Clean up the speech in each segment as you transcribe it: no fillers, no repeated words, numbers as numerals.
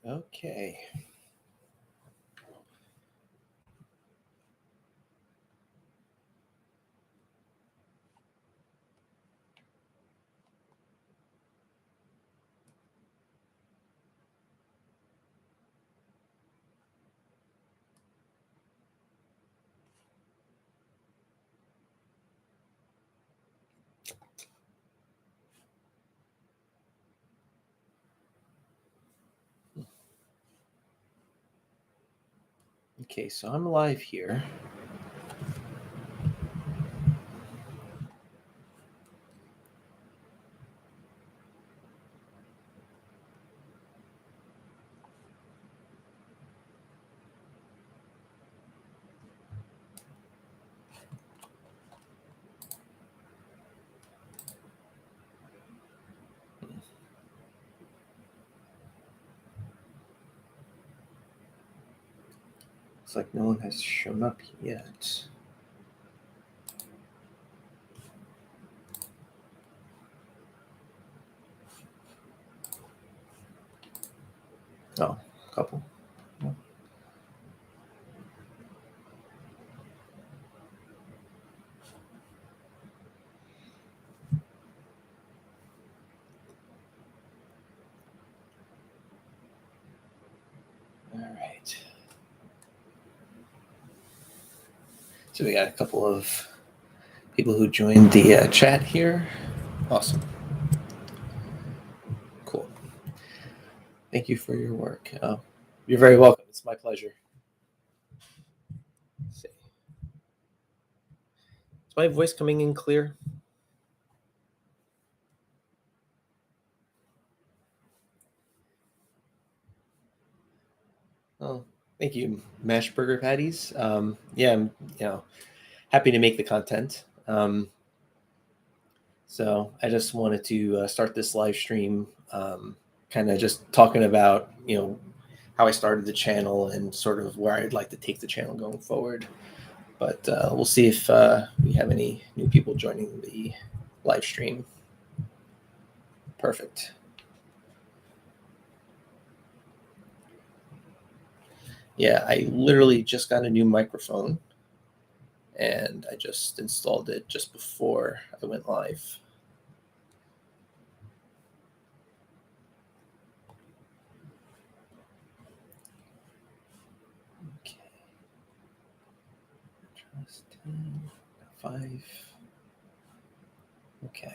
Okay. Okay, so I'm live here. Looks like no one has shown up yet. Oh, a couple. All right. So we got a couple of people who joined the chat here. Awesome. Cool. Thank you for your work. You're very welcome. It's my pleasure. Let's see. Is my voice coming in clear? Oh, thank you, mashed burger patties. Yeah, I'm happy to make the content. So I just wanted to start this live stream, kind of just talking about how I started the channel and sort of where I'd like to take the channel going forward. But we'll see if we have any new people joining the live stream. Perfect. Yeah, I literally just got a new microphone and I just installed it just before I went live. Okay. Trust 5. Okay.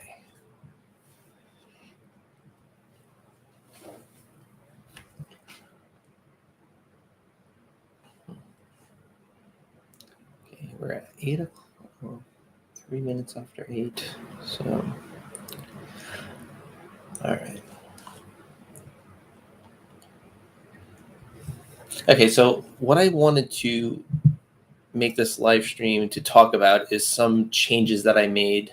Okay, we're at 8 o'clock. Well, 3 minutes after 8. So, all right. Okay, so what I wanted to make this live stream to talk about is some changes that I made.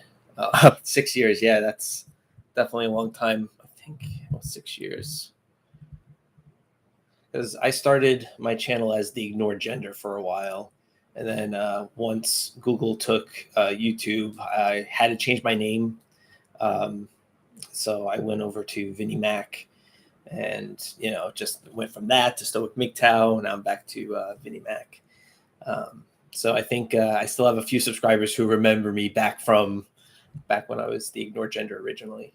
6 years, yeah, that's definitely a long time. I think 6 years. Because I started my channel as the ignored gender for a while. And then once Google took YouTube, I had to change my name. So I went over to Vinny Mac and, just went from that to Stoic MGTOW. And I'm back to Vinny Mac. So I think I still have a few subscribers who remember me back when I was the ignored gender originally.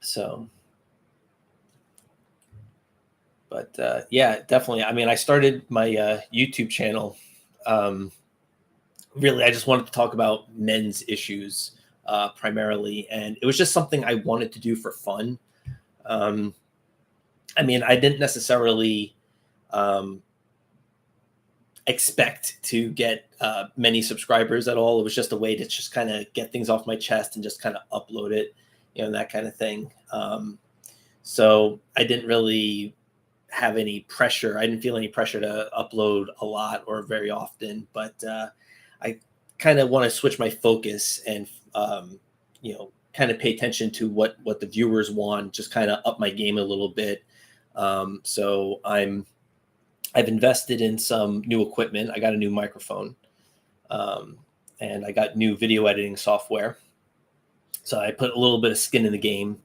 So, but yeah, definitely. I mean, I started my YouTube channel. Really, I just wanted to talk about men's issues primarily, and it was just something I wanted to do for fun. I mean, I didn't necessarily expect to get many subscribers at all. It was just a way to just kind of get things off my chest and just kind of upload it, that kind of thing. So I didn't really have any pressure. I didn't feel any pressure to upload a lot or very often, but I kind of want to switch my focus and kind of pay attention to what the viewers want, just kind of up my game a little bit. So I've invested in some new equipment. I got a new microphone, and I got new video editing software. So I put a little bit of skin in the game.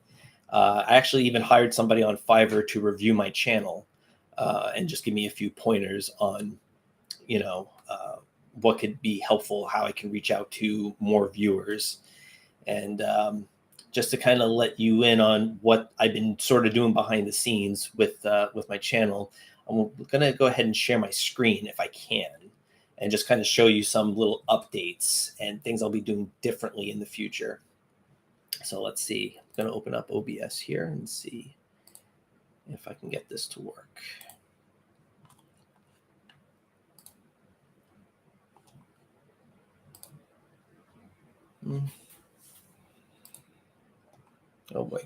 I actually even hired somebody on Fiverr to review my channel and just give me a few pointers on, what could be helpful, how I can reach out to more viewers. And just to kind of let you in on what I've been sort of doing behind the scenes with my channel, I'm going to go ahead and share my screen if I can, and just kind of show you some little updates and things I'll be doing differently in the future. So let's see. I'm going to open up OBS here and see if I can get this to work. Oh boy.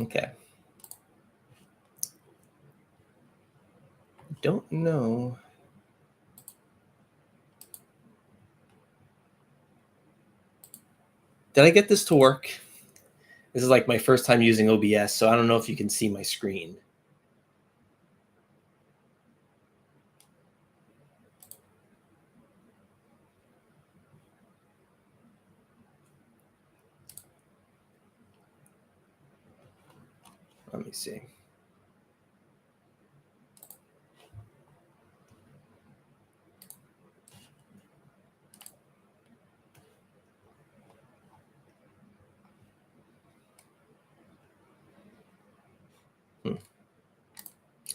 Okay. Don't know. Did I get this to work? This is like my first time using OBS, so I don't know if you can see my screen. Let me see.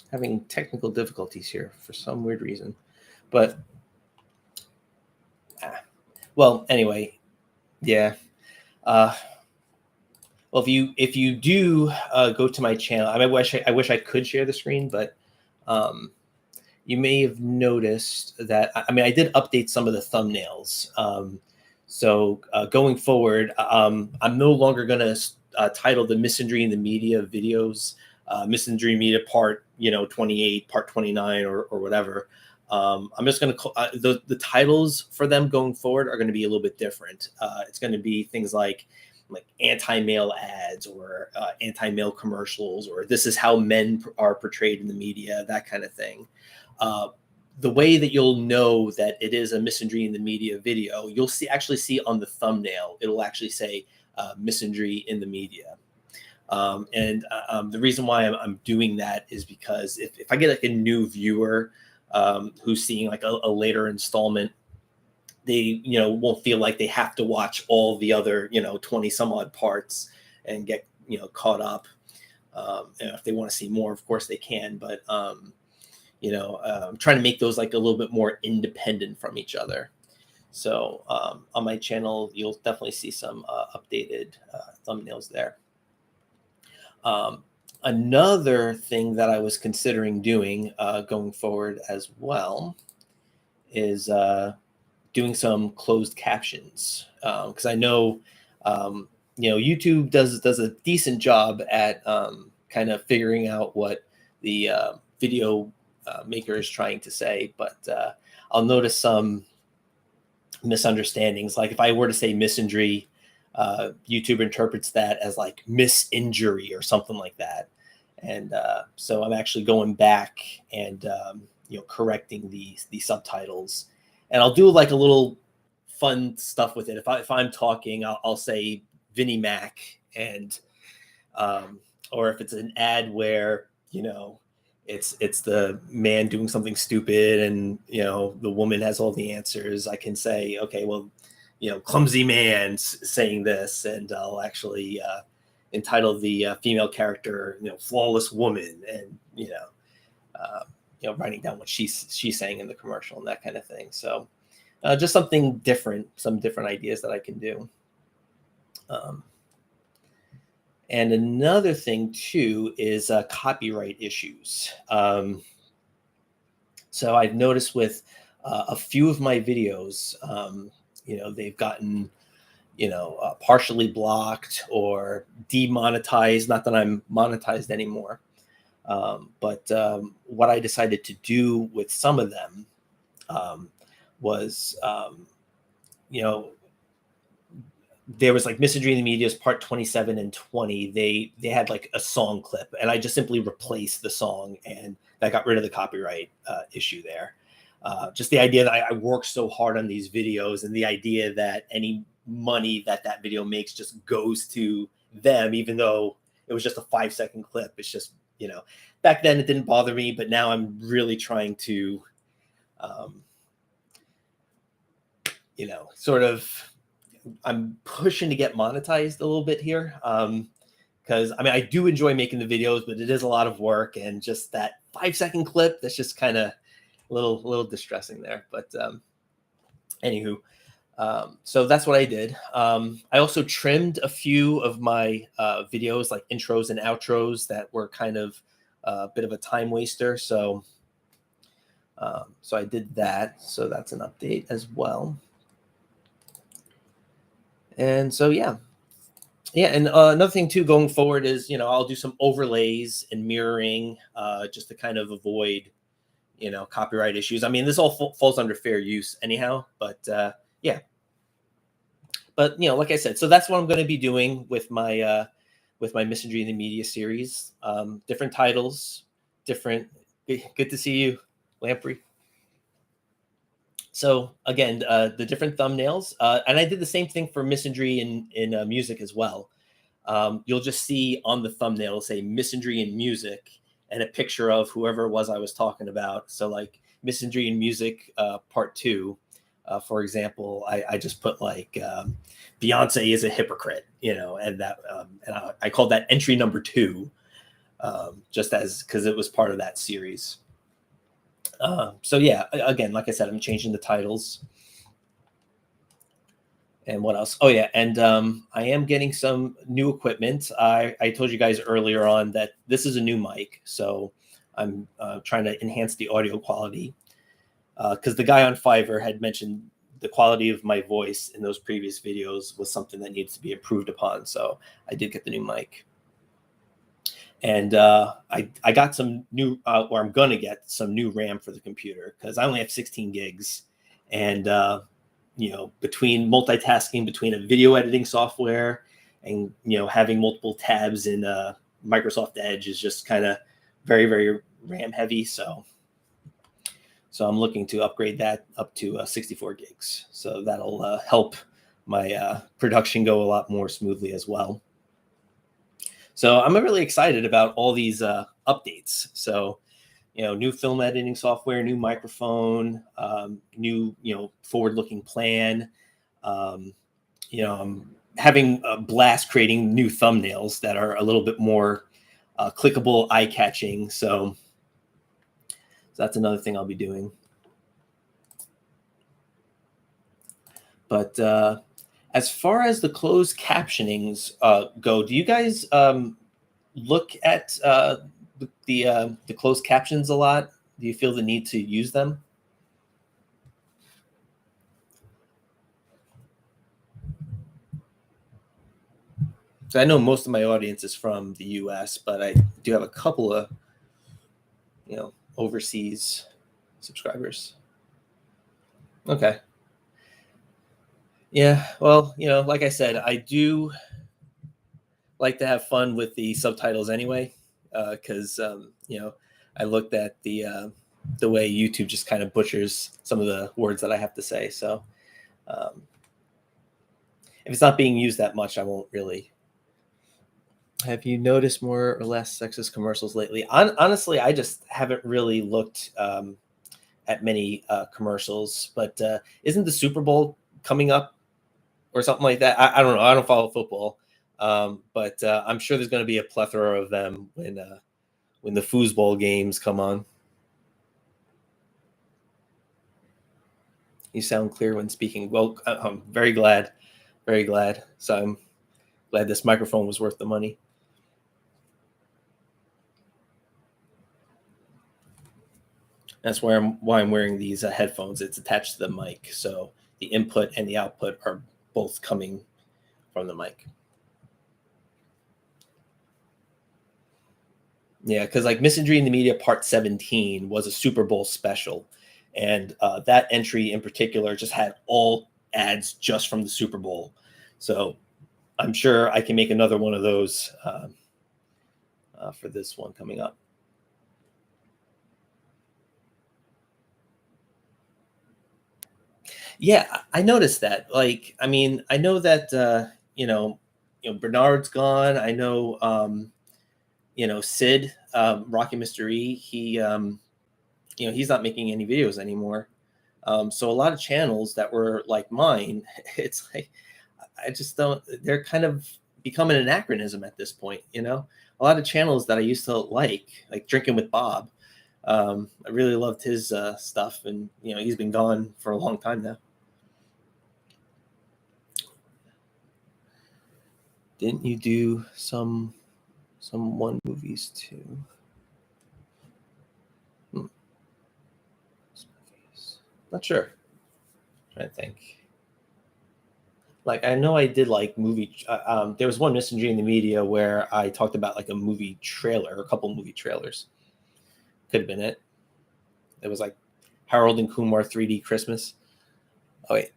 Having technical difficulties here for some weird reason, but well, anyway, yeah. Well, if you do go to my channel, I wish I could share the screen, but you may have noticed that I did update some of the thumbnails. So going forward, I'm no longer going to title the misandry in the media videos, misandry media part 28, part 29, or whatever. I'm just going to call the titles for them going forward are going to be a little bit different. It's going to be things like anti-male ads or anti-male commercials, or this is how men are portrayed in the media, that kind of thing. The way that you'll know that it is a misandry in the media video, you'll actually see on the thumbnail, it'll actually say misandry in the media. The reason why I'm doing that is because if I get like a new viewer who's seeing like a later installment, they won't feel like they have to watch all the other 20 some odd parts and get caught up. And if they want to see more, of course they can, but I'm trying to make those like a little bit more independent from each other. So on my channel, you'll definitely see some updated thumbnails there. Another thing that I was considering doing going forward as well is doing some closed captions, because I know YouTube does a decent job at kind of figuring out what the video maker is trying to say, but I'll notice some misunderstandings. Like if I were to say misandry, YouTube interprets that as like misinjury or something like that, and so I'm actually going back and correcting the subtitles. And I'll do like a little fun stuff with it. If I'm talking, I'll say Vinny Mac, and or if it's an ad where it's the man doing something stupid and the woman has all the answers, I can say, okay, well, clumsy man saying this, and I'll actually entitle the female character flawless woman, and writing down what she's saying in the commercial and that kind of thing. So just something different, some different ideas that I can do. And another thing too is copyright issues. So I've noticed with a few of my videos, they've gotten, partially blocked or demonetized. Not that I'm monetized anymore. But what I decided to do with some of them was, there was like Misandry in the Media's part 27 and 20. They had like a song clip, and I just simply replaced the song, and that got rid of the copyright issue there. Just the idea that I work so hard on these videos, and the idea that any money that video makes just goes to them, even though it was just a 5-second clip. It's just, back then it didn't bother me, but now I'm really trying to, sort of, I'm pushing to get monetized a little bit here. Because I do enjoy making the videos, but it is a lot of work, and just that 5-second clip, that's just kind of a little distressing there. But anywho, so that's what I did. I also trimmed a few of my videos, like intros and outros, that were kind of a bit of a time waster. So I did that. So that's an update as well. And so, yeah. And another thing too going forward is, I'll do some overlays and mirroring just to kind of avoid, copyright issues. This all falls under fair use anyhow, but yeah. But, like I said, so that's what I'm going to be doing with my Misandry in the Media series. Different titles, different. Good to see you, Lamprey. So again, the different thumbnails, and I did the same thing for Misandry in music as well. You'll just see on the thumbnail say Misandry in music and a picture of whoever it was I was talking about. So like Misandry in music part 2, for example, I just put like Beyonce is a hypocrite, and that and I called that entry number 2, just because it was part of that series. So yeah, again, like I said, I'm changing the titles. And what else? Oh yeah, and I am getting some new equipment. I told you guys earlier on that this is a new mic, so I'm trying to enhance the audio quality. Because the guy on Fiverr had mentioned the quality of my voice in those previous videos was something that needs to be improved upon. So I did get the new mic. And I got some new, or I'm going to get some new RAM for the computer, because I only have 16 gigs. And, between multitasking between a video editing software and, having multiple tabs in Microsoft Edge is just kind of very, very RAM heavy. So I'm looking to upgrade that up to 64 gigs. So that'll help my production go a lot more smoothly as well. So I'm really excited about all these updates. So, new film editing software, new microphone, new, forward-looking plan. I'm having a blast creating new thumbnails that are a little bit more clickable, eye-catching. So that's another thing I'll be doing. But as far as the closed captionings go, do you guys look at the closed captions a lot? Do you feel the need to use them? So I know most of my audience is from the US, but I do have a couple of, overseas subscribers. Okay. Yeah, well, like I said, I do like to have fun with the subtitles anyway, because I looked at the way YouTube just kind of butchers some of the words that I have to say. So if it's not being used that much, I won't really. Have you noticed more or less sexist commercials lately? Honestly, I just haven't really looked at many commercials. But isn't the Super Bowl coming up or something like that? I don't know. I don't follow football. But I'm sure there's going to be a plethora of them when the foosball games come on. You sound clear when speaking. Well, I'm very glad, very glad. So I'm glad this microphone was worth the money. That's why I'm wearing these headphones. It's attached to the mic, so the input and the output are both coming from the mic. Yeah, because like Misandry in the Media Part 17 was a Super Bowl special, and that entry in particular just had all ads just from the Super Bowl. So I'm sure I can make another one of those for this one coming up. Yeah, I noticed that. Like, I mean, I know that Bernard's gone. I know Sid, Rocky Mystery. He's not making any videos anymore. So a lot of channels that were like mine, it's like I just don't. They're kind of becoming an anachronism at this point. A lot of channels that I used to like Drinking with Bob. I really loved his stuff, and he's been gone for a long time now. Didn't you do some one movies too? Not sure. I'm trying to think. Like I know I did like movie. There was one Messenger in the Media where I talked about like a movie trailer, a couple movie trailers. Could have been it. It was like Harold and Kumar 3D Christmas. Oh wait,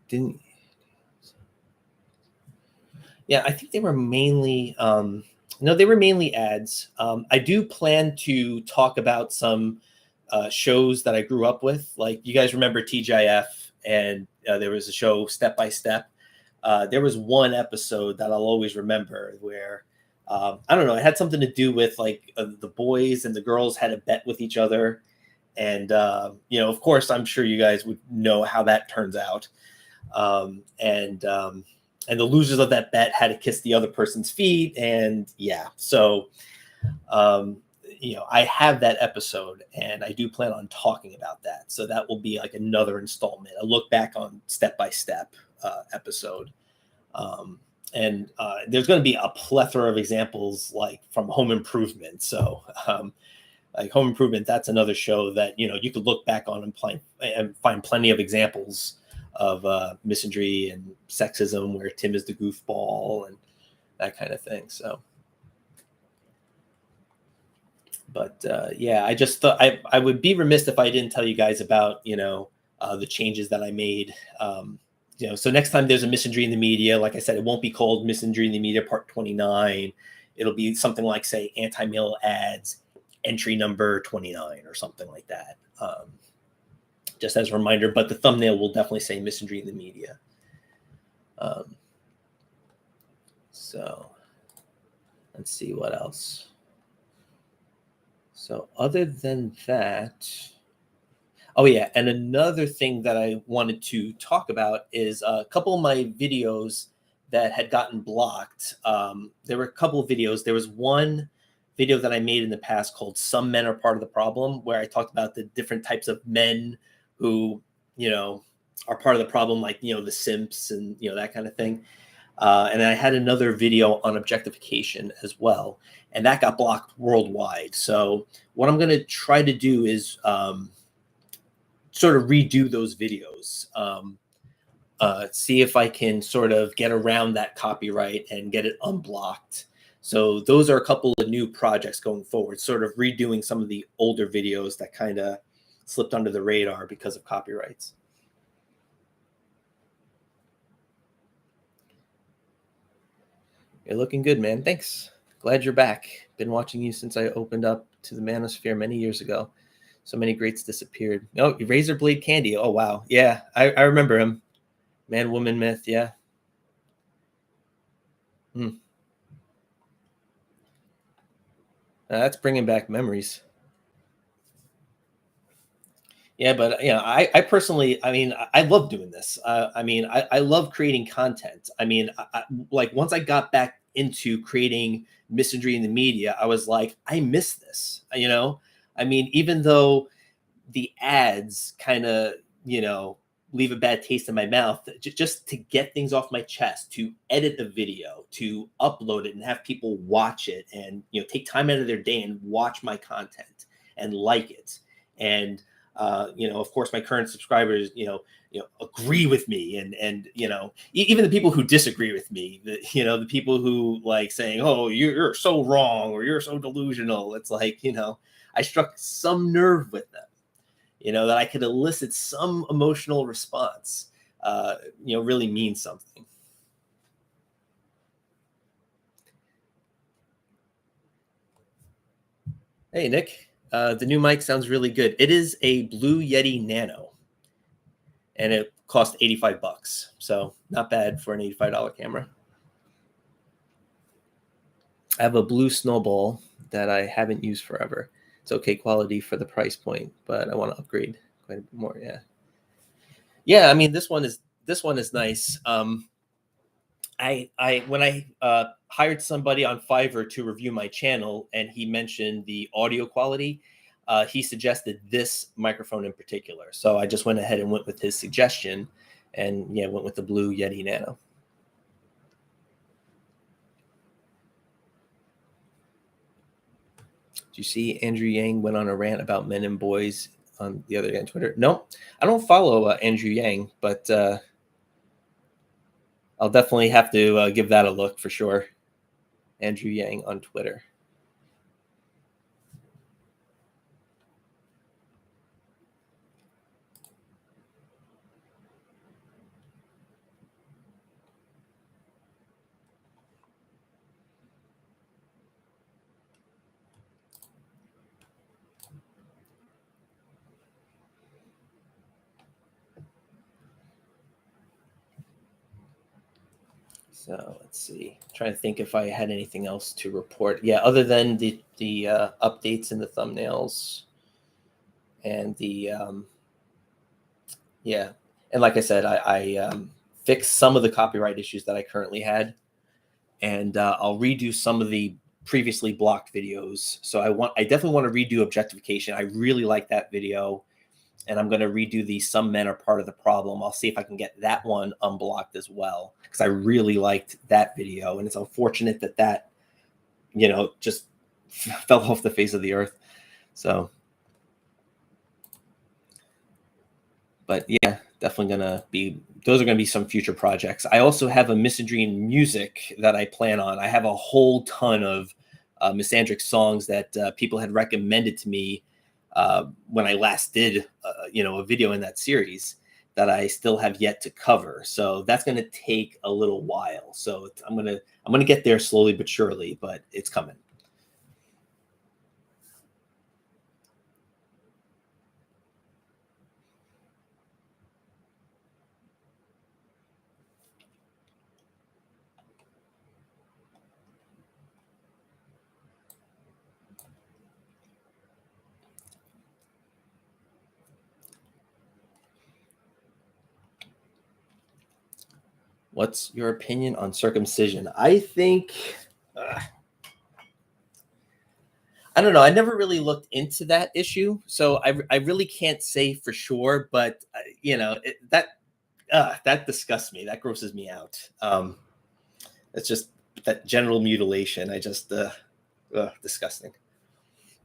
didn't? Yeah, I think they were mainly. No, they were mainly ads. I do plan to talk about some shows that I grew up with. Like you guys remember TGIF, and there was a show Step by Step. There was one episode that I'll always remember where I don't know, it had something to do with like the boys and the girls had a bet with each other, and of course, I'm sure you guys would know how that turns out. And the losers of that bet had to kiss the other person's feet, and yeah, so I have that episode, and I do plan on talking about that. So that will be like another installment, a look back on Step by Step episode. And there's going to be a plethora of examples like from Home Improvement. So like Home Improvement, that's another show that you could look back on and find plenty of examples of misandry and sexism, where Tim is the goofball and that kind of thing. So, but yeah, I just thought I would be remiss if I didn't tell you guys about the changes that I made. So next time there's a misandry in the media, like I said, it won't be called Misandry in the Media Part 29. It'll be something like, say, anti-male ads, entry number 29 or something like that. Just as a reminder, but the thumbnail will definitely say Misandry in the Media. So let's see what else. So other than that, oh yeah, and another thing that I wanted to talk about is a couple of my videos that had gotten blocked. There were a couple of videos. There was one video that I made in the past called "Some Men Are Part of the Problem," where I talked about the different types of men who, are part of the problem, like, the simps and, that kind of thing. And I had another video on objectification as well, and that got blocked worldwide. So what I'm going to try to do is sort of redo those videos, see if I can sort of get around that copyright and get it unblocked. So those are a couple of new projects going forward, sort of redoing some of the older videos that kind of slipped under the radar because of copyrights. You're looking good, man. Thanks. Glad you're back. Been watching you since I opened up to the manosphere many years ago. So many greats disappeared. Oh, Razor Blade Candy. Oh, wow. Yeah, I remember him. Man, woman, myth. Yeah. That's bringing back memories. Yeah, but I personally, I mean, I love doing this. I mean, I love creating content. I mean, like once I got back into creating misandry in the media, I was like, I miss this. I mean, even though the ads kind of, leave a bad taste in my mouth, just to get things off my chest, to edit the video, to upload it and have people watch it and, take time out of their day and watch my content and like it. And Of course, my current subscribers, agree with me, and even the people who disagree with me, the people who like saying, "Oh, you're so wrong," or "You're so delusional." It's like, I struck some nerve with them, that I could elicit some emotional response, really means something. Hey, Nick, the new mic sounds really good. It is a Blue Yeti Nano, and it cost $85, so not bad for an $85 camera. I have a blue Snowball that I haven't used forever. It's okay quality for the price point, but I want to upgrade quite a bit more. Yeah. I mean, this one is nice. When I hired somebody on Fiverr to review my channel, and he mentioned the audio quality, he suggested this microphone in particular. So I just went ahead and went with his suggestion, and went with the Blue Yeti Nano. Did you see Andrew Yang went on a rant about men and boys on the other day on Twitter? No, I don't follow Andrew Yang, but I'll definitely have to give that a look for sure. Andrew Yang on Twitter. So let's see. I'm trying to think if I had anything else to report. Yeah, other than the updates in the thumbnails and the and like I said, I fixed some of the copyright issues that I currently had, and I'll redo some of the previously blocked videos. So I definitely want to redo objectification. I really like that video, and I'm going to redo the "Some Men Are Part of the Problem." I'll see if I can get that one unblocked as well, because I really liked that video, and it's unfortunate that just fell off the face of the earth. So, but yeah, definitely those are gonna be some future projects. I also have a misandry in music that I plan on. I have a whole ton of misandric songs that people had recommended to me when I last did a video in that series that I still have yet to cover. So that's going to take a little while. So I'm gonna get there slowly but surely, but it's coming. What's your opinion on circumcision? I think, I don't know. I never really looked into that issue, so I really can't say for sure. But that disgusts me. That grosses me out. It's just that general mutilation. I just disgusting.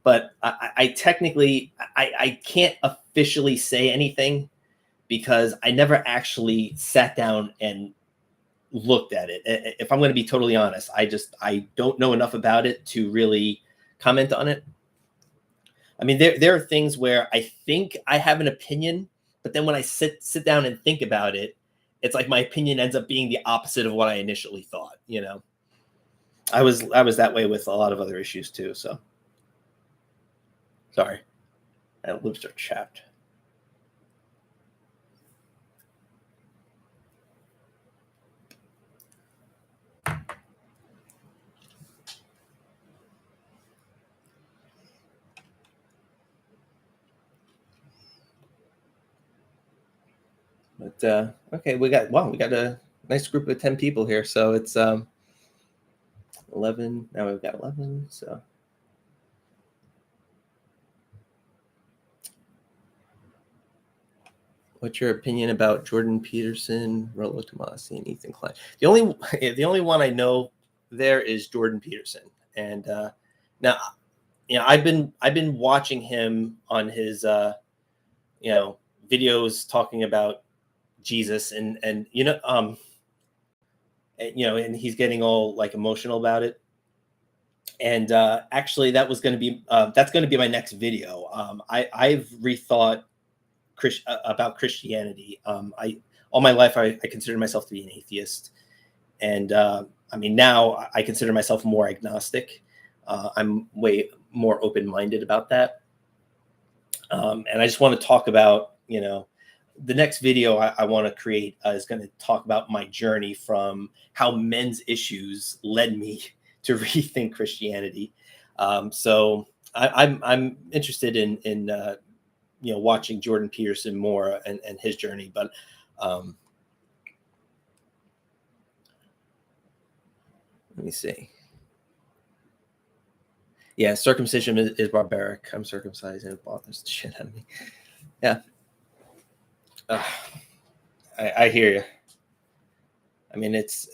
But I technically I can't officially say anything because I never actually sat down and looked at it. If I'm going to be totally honest, I don't know enough about it to really comment on it. I mean, there are things where I think I have an opinion, but then when I sit down and think about it, it's like my opinion ends up being the opposite of what I initially thought. I was that way with a lot of other issues too. So sorry, my lips are chapped. But okay, we got a nice group of 10 people here. So it's 11. Now we've got 11. So what's your opinion about Jordan Peterson, Rollo Tomasi, and Ethan Klein? The only one I know there is Jordan Peterson, and now I've been watching him on his videos talking about Jesus, and and he's getting all like emotional about it. And actually, that's going to be my next video. I've rethought about Christianity. I All my life I considered myself to be an atheist, and I mean now I consider myself more agnostic. I'm way more open-minded about that, and I just want to talk about the next video I want to create is going to talk about my journey from how men's issues led me to rethink Christianity. So I'm interested in watching Jordan Peterson more and his journey, but let me see. Yeah, circumcision is barbaric. I'm circumcised and it bothers the shit out of me. Yeah. I hear you. I mean, it's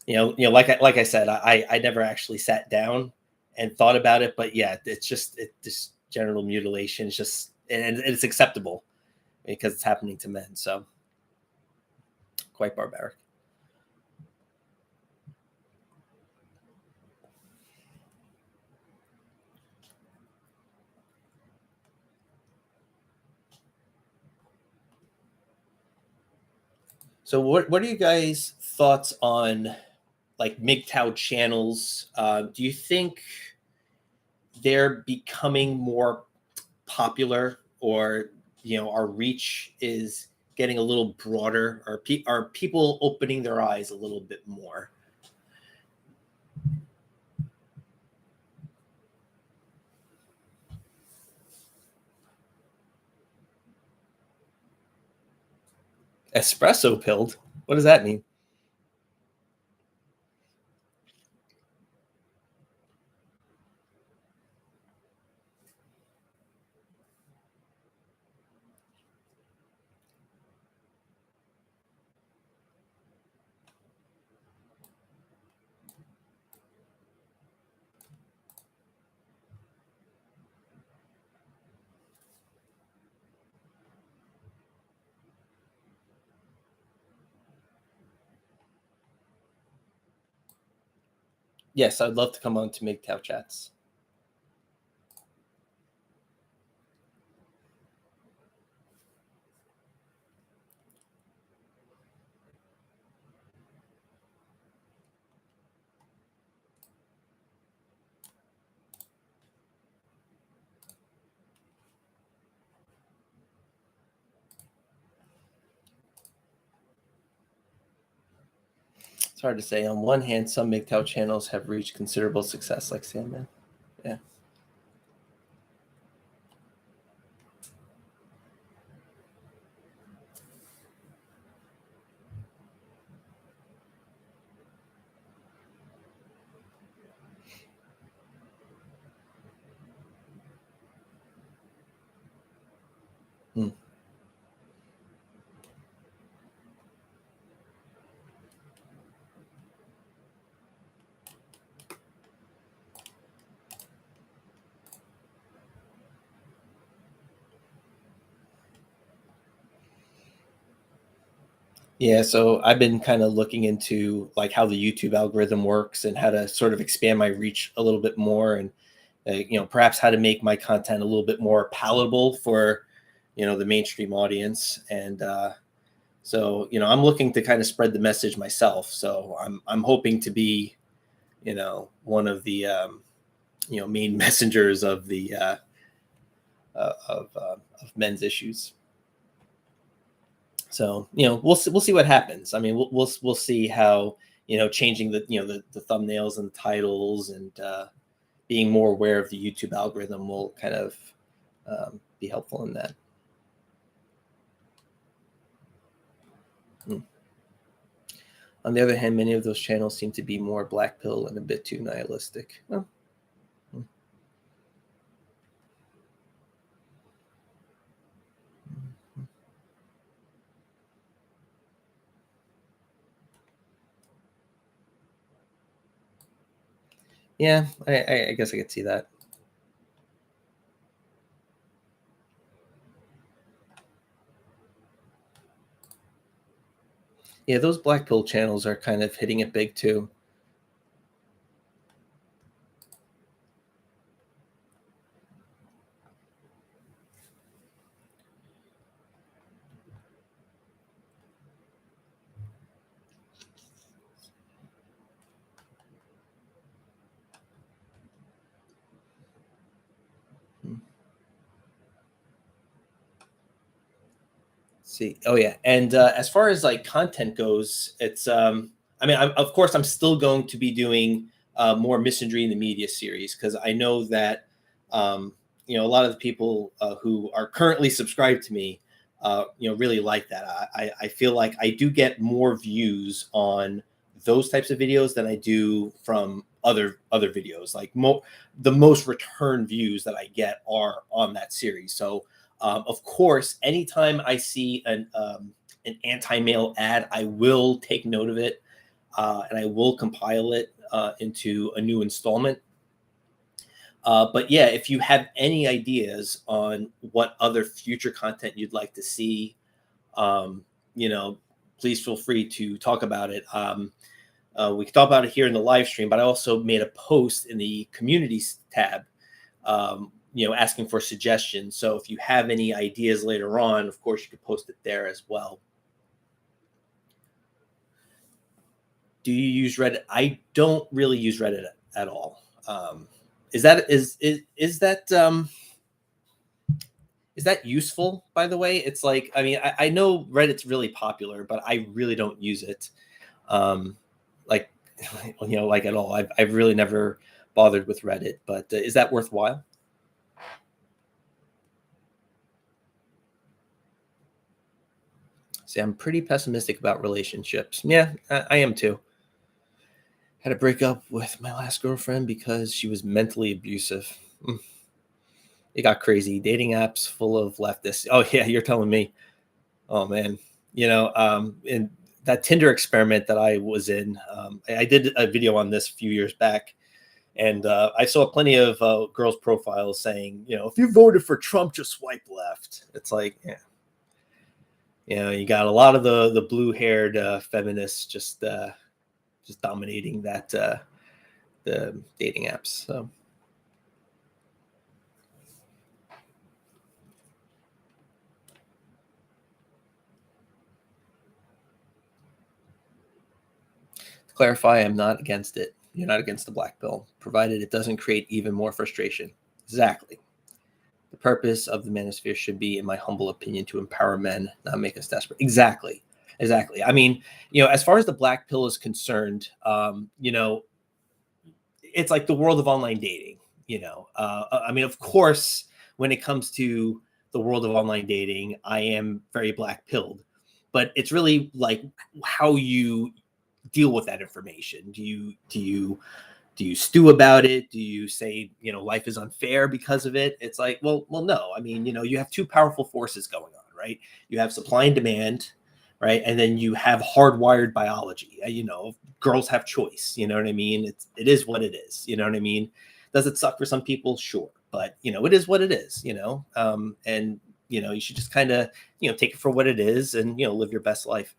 like I said, I never actually sat down and thought about it, but yeah, this genital mutilation is just, and it's acceptable because it's happening to men. So quite barbaric. So what are you guys' thoughts on like MGTOW channels? Do you think they're becoming more popular, or our reach is getting a little broader, or are people opening their eyes a little bit more? Espresso pilled? What does that mean? Yes, I'd love to come on to MGTOW chats. It's hard to say. On one hand, some MGTOW channels have reached considerable success, like Sandman. Yeah. Hmm. Yeah, so I've been kind of looking into like how the YouTube algorithm works and how to sort of expand my reach a little bit more, and perhaps how to make my content a little bit more palatable for the mainstream audience. And so I'm looking to kind of spread the message myself. So I'm hoping to be one of the main messengers of the of men's issues. So we'll see what happens. I mean, we'll see how changing the thumbnails and the titles, and being more aware of the YouTube algorithm will kind of be helpful in that. Hmm. On the other hand, many of those channels seem to be more black pill and a bit too nihilistic. Well, yeah, I guess I could see that. Yeah, those black pill channels are kind of hitting it big too. See, oh yeah, and as far as like content goes, it's I mean, of course, I'm still going to be doing more misandry in the media series because I know that um, a lot of the people who are currently subscribed to me, really like that. I feel like I do get more views on those types of videos than I do from other videos. Like the most return views that I get are on that series. So of course, anytime I see an anti-male ad, I will take note of it and I will compile it into a new installment. But yeah, if you have any ideas on what other future content you'd like to see, um, you know, please feel free to talk about it. We can talk about it here in the live stream, but I also made a post in the communities tab, asking for suggestions. So if you have any ideas later on, of course, you could post it there as well. Do you use Reddit? I don't really use Reddit at all. Is that useful? By the way, it's like, I mean, I know Reddit's really popular, but I really don't use it. Like, like at all. I've really never bothered with Reddit, but is that worthwhile? See, I'm pretty pessimistic about relationships. Yeah, I am too. Had to break up with my last girlfriend because she was mentally abusive. It got crazy. Dating apps full of leftists. Oh yeah, you're telling me. Oh man, in that Tinder experiment that I was in, I did a video on this a few years back, and I saw plenty of girls' profiles saying, if you voted for Trump, just swipe left. It's like, yeah, you got a lot of the blue-haired feminists just dominating that the dating apps. So to clarify, I'm not against it. You're not against the black pill, provided it doesn't create even more frustration. Exactly. The purpose of the manosphere should be, in my humble opinion, to empower men, not make us desperate. Exactly. Exactly. I mean, as far as the black pill is concerned, it's like the world of online dating. I mean, of course, when it comes to the world of online dating, I am very black pilled, but it's really like how you deal with that information. Do you stew about it? Do you say, life is unfair because of it? It's like, well, no. I mean, you have two powerful forces going on, right? You have supply and demand, right? And then you have hardwired biology. Girls have choice. You know what I mean? It is what it is. You know what I mean? Does it suck for some people? Sure, but it is what it is. And you should just kind of take it for what it is and live your best life.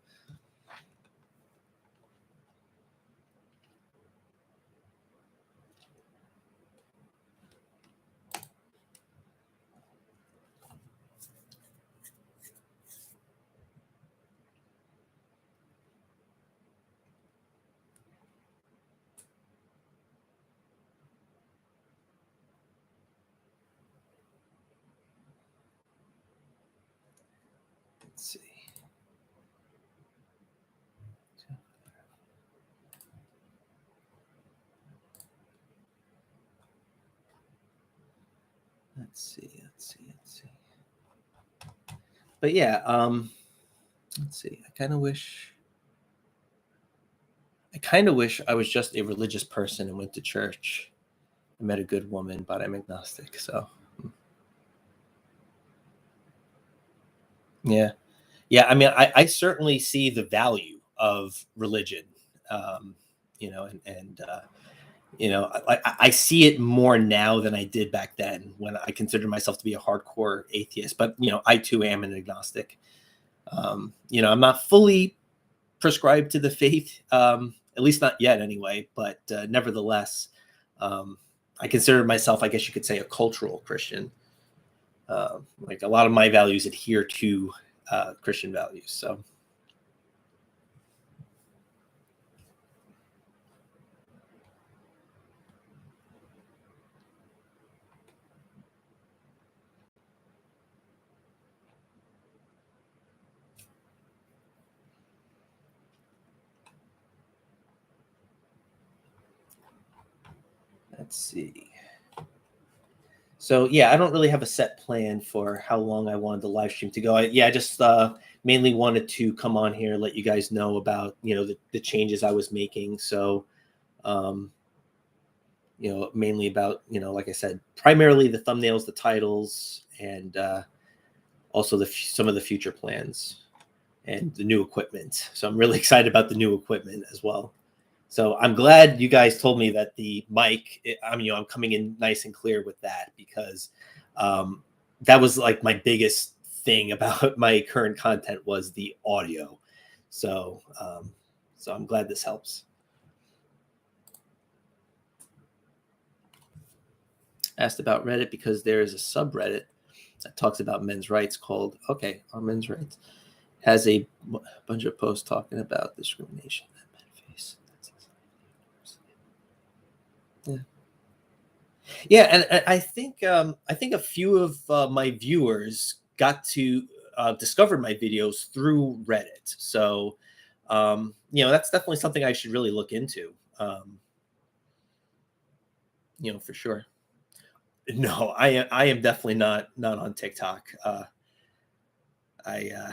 Let's see. Let's see. But yeah, let's see. I kind of wish I was just a religious person and went to church. I met a good woman, but I'm agnostic. So yeah, yeah. I mean, I certainly see the value of religion. Um, I see it more now than I did back then when I considered myself to be a hardcore atheist. But I too am an agnostic. I'm not fully prescribe to the faith, at least not yet anyway, but nevertheless, I consider myself, I guess you could say, a cultural Christian. Like a lot of my values adhere to Christian values. So. Let's see. So yeah, I don't really have a set plan for how long I wanted the live stream to go. I just mainly wanted to come on here, let you guys know about, you know, the changes I was making. So, you know, mainly about, you know, like I said, primarily the thumbnails, the titles, and also some of the future plans and the new equipment. So I'm really excited about the new equipment as well. So I'm glad you guys told me that the mic, I'm coming in nice and clear with that, because that was like my biggest thing about my current content was the audio. So, so I'm glad this helps. Asked about Reddit because there is a subreddit that talks about men's rights called, okay, Our Men's Rights, has a bunch of posts talking about discrimination that men face. Yeah. Yeah, and I think a few of my viewers got to discover my videos through Reddit. So, you know, that's definitely something I should really look into. You know, for sure. No, I am definitely not on TikTok. I, uh,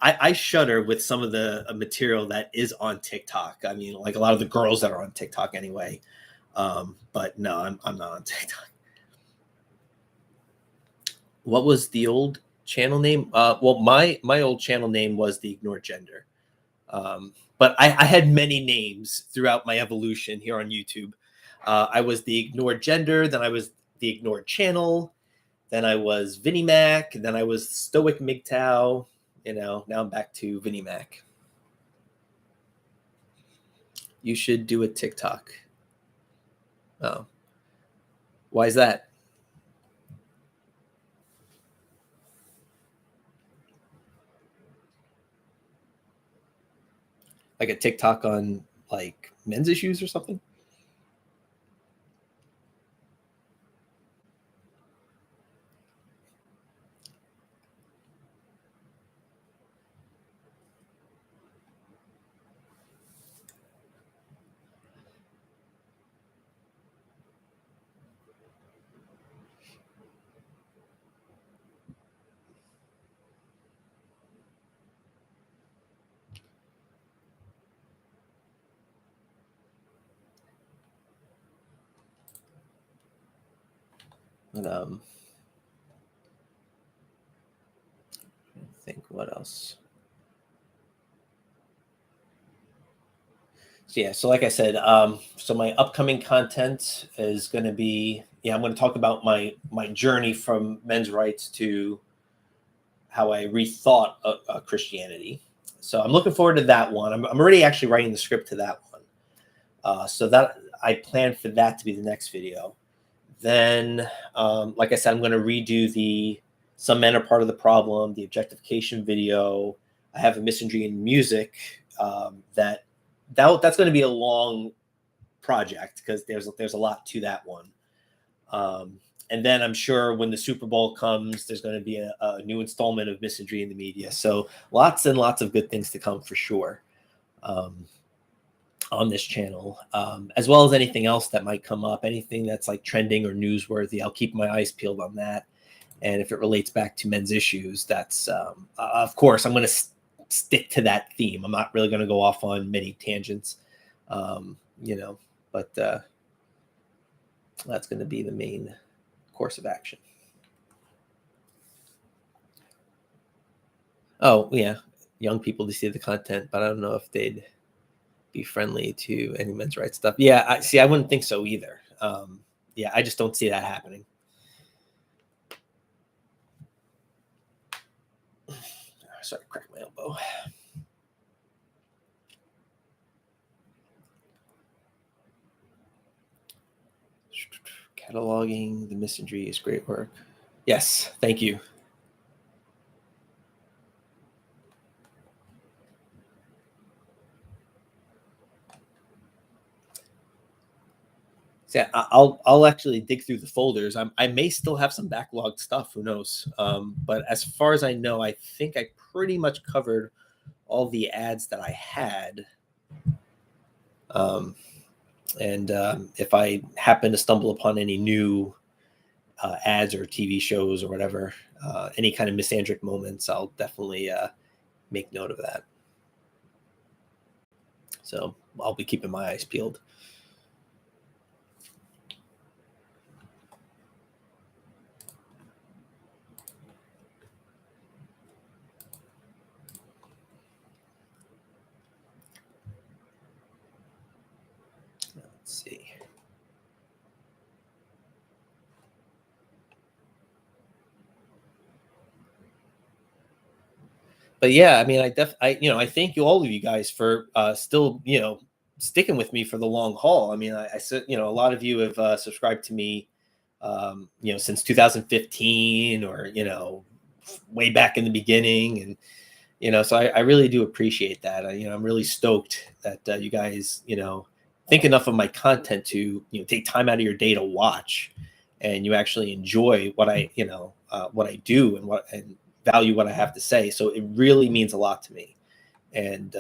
I shudder with some of the material that is on TikTok. I mean, like a lot of the girls that are on TikTok anyway. But no, I'm not on TikTok. What was the old channel name? Well, my old channel name was the Ignore Gender. But I had many names throughout my evolution here on YouTube. I was the Ignore Gender, then I was the Ignore Channel, then I was Vinny Mac, then I was Stoic MGTOW. You know, now I'm back to Vinny Mac. You should do a TikTok. Oh, why is that? Like a TikTok on like men's issues or something? But I think what else? So yeah, so like I said, so my upcoming content is going to be, yeah, I'm going to talk about my journey from men's rights to how I rethought Christianity. So I'm looking forward to that one. I'm already actually writing the script to that one. So that I plan for that to be the next video. Then, like I said, I'm going to redo the Some Men Are Part of the Problem, the objectification video. I have a misandry in music that's going to be a long project because there's a lot to that one. And then I'm sure when the Super Bowl comes, there's going to be a new installment of misandry in the media. So lots and lots of good things to come for sure on this channel, as well as anything else that might come up, anything that's like trending or newsworthy. I'll keep my eyes peeled on that. And if it relates back to men's issues, that's of course I'm going to stick to that theme. I'm not really going to go off on many tangents, you know, but that's going to be the main course of action. Oh yeah, young people to see the content, but I don't know if they'd be friendly to any men's rights stuff. Yeah, I wouldn't think so either. Yeah, I just don't see that happening. Sorry, crack my elbow. Cataloging the misandry is great work. Yes, thank you. Yeah, I'll actually dig through the folders. I may still have some backlogged stuff. Who knows? But as far as I know, I think I pretty much covered all the ads that I had. And if I happen to stumble upon any new ads or TV shows or whatever, any kind of misandric moments, I'll definitely make note of that. So I'll be keeping my eyes peeled. Let's see. But yeah, I mean, I thank you, all of you guys, for still, sticking with me for the long haul. I mean, I said, a lot of you have subscribed to me, since 2015, or way back in the beginning, and so I really do appreciate that. I'm really stoked that you guys, think enough of my content to take time out of your day to watch, and you actually enjoy what I do, and value what I have to say. So it really means a lot to me, and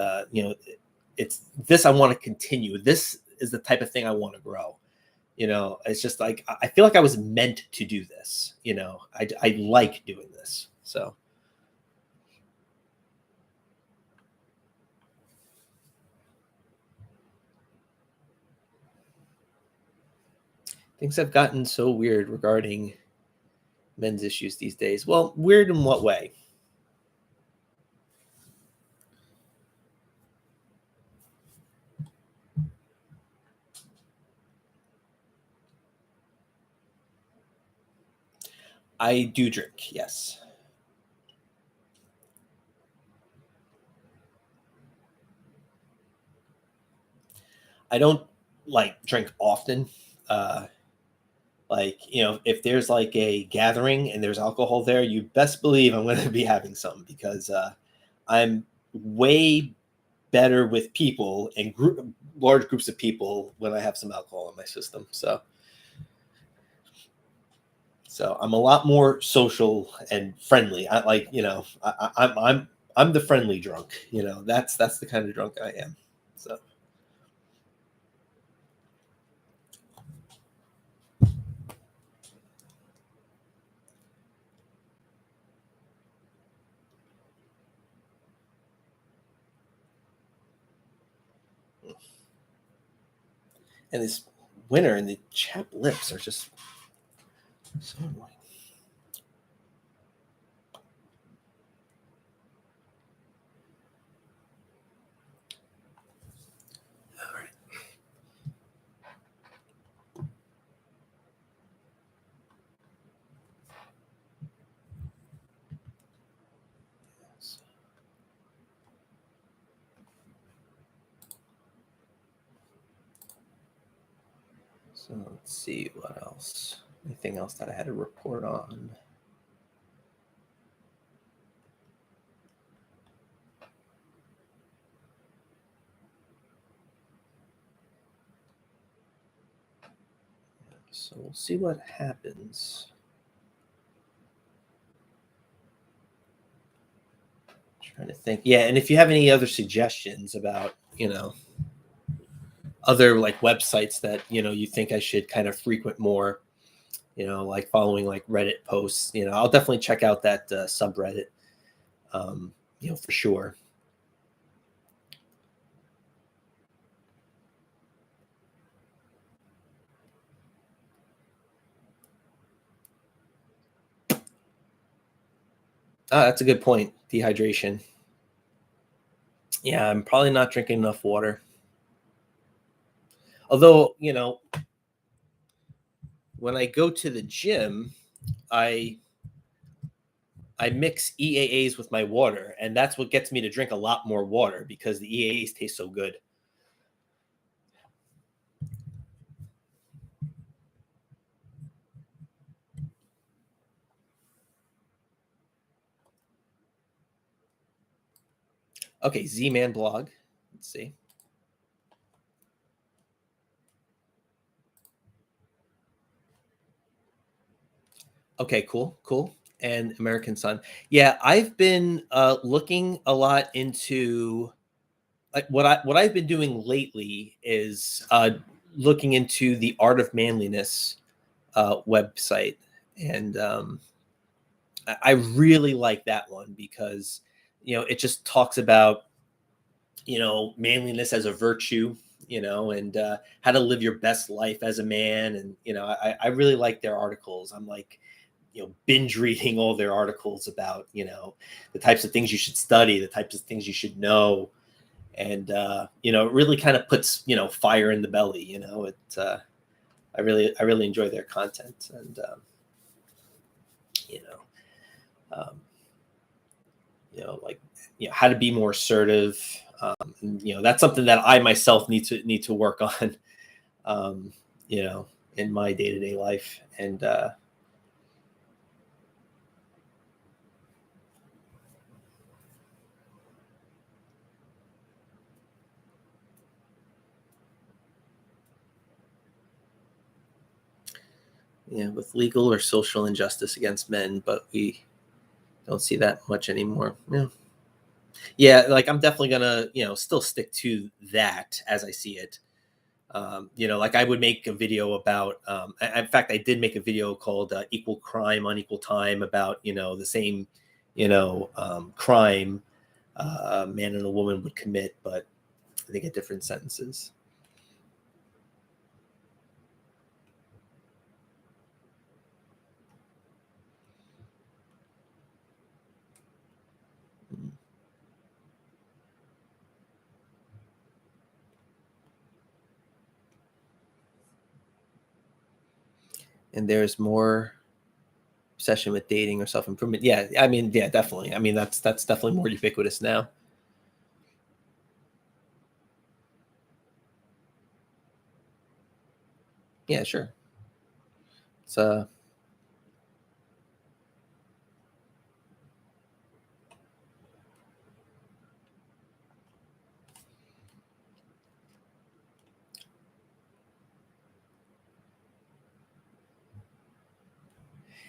it's this I want to continue. This is the type of thing I want to grow. It's just like I feel like I was meant to do this. I like doing this. So. Things have gotten so weird regarding men's issues these days. Well, weird in what way? I do drink, yes. I don't drink often. If there's like a gathering and there's alcohol there, you best believe I'm going to be having some, because I'm way better with people and large groups of people when I have some alcohol in my system. So I'm a lot more social and friendly. I'm the friendly drunk. That's the kind of drunk I am. So. And this winter and the chapped lips are just so annoying. All right. So let's see what else. Anything else that I had to report on? So we'll see what happens. Trying to think. Yeah, and if you have any other suggestions about, other like websites that, you think I should kind of frequent more, like following like Reddit posts, I'll definitely check out that subreddit, for sure. That's a good point. Dehydration. Yeah, I'm probably not drinking enough water. Although, when I go to the gym, I mix EAAs with my water, and that's what gets me to drink a lot more water, because the EAAs taste so good. Okay, Z-Man blog. Let's see. Okay, cool. And American Sun. Yeah, I've been looking a lot into like what I've been doing lately is looking into the Art of Manliness website, and I really like that one because it just talks about manliness as a virtue, and how to live your best life as a man, and I really like their articles. I'm like binge reading all their articles about the types of things you should study, the types of things you should know, and it really kind of puts fire in the belly. I really enjoy their content, and you know um, like how to be more assertive. And, that's something that I myself need to work on. um, in my day-to-day life, and with legal or social injustice against men, but we don't see that much anymore. Yeah, like I'm definitely gonna still stick to that as I see it. Like I would make a video about in fact I did make a video called equal crime unequal time, about the same crime a man and a woman would commit, but they get different sentences. And there's more obsession with dating or self-improvement. Yeah, I mean, yeah, definitely. I mean, that's definitely more ubiquitous now. Yeah, sure. It's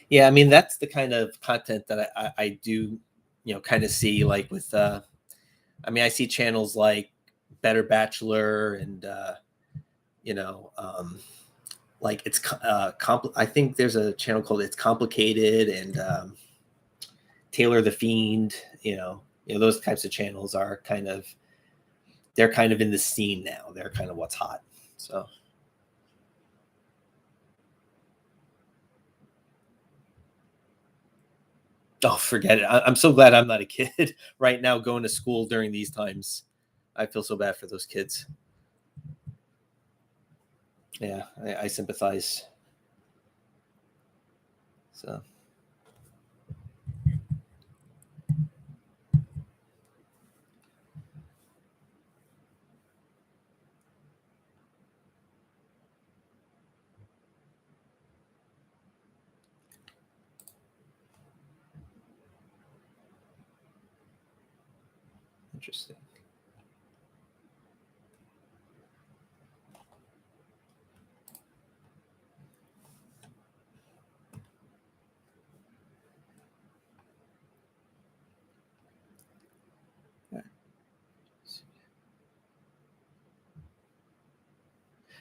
yeah, I mean, that's the kind of content that I do kind of see, like with I mean, I see channels like Better Bachelor, and you know like I think there's a channel called It's Complicated, and Taylor the Fiend. Those types of channels are they're kind of in the scene now. They're kind of what's hot. So, oh, forget it. I'm so glad I'm not a kid right now going to school during these times. I feel so bad for those kids. Yeah, I sympathize. So, interesting.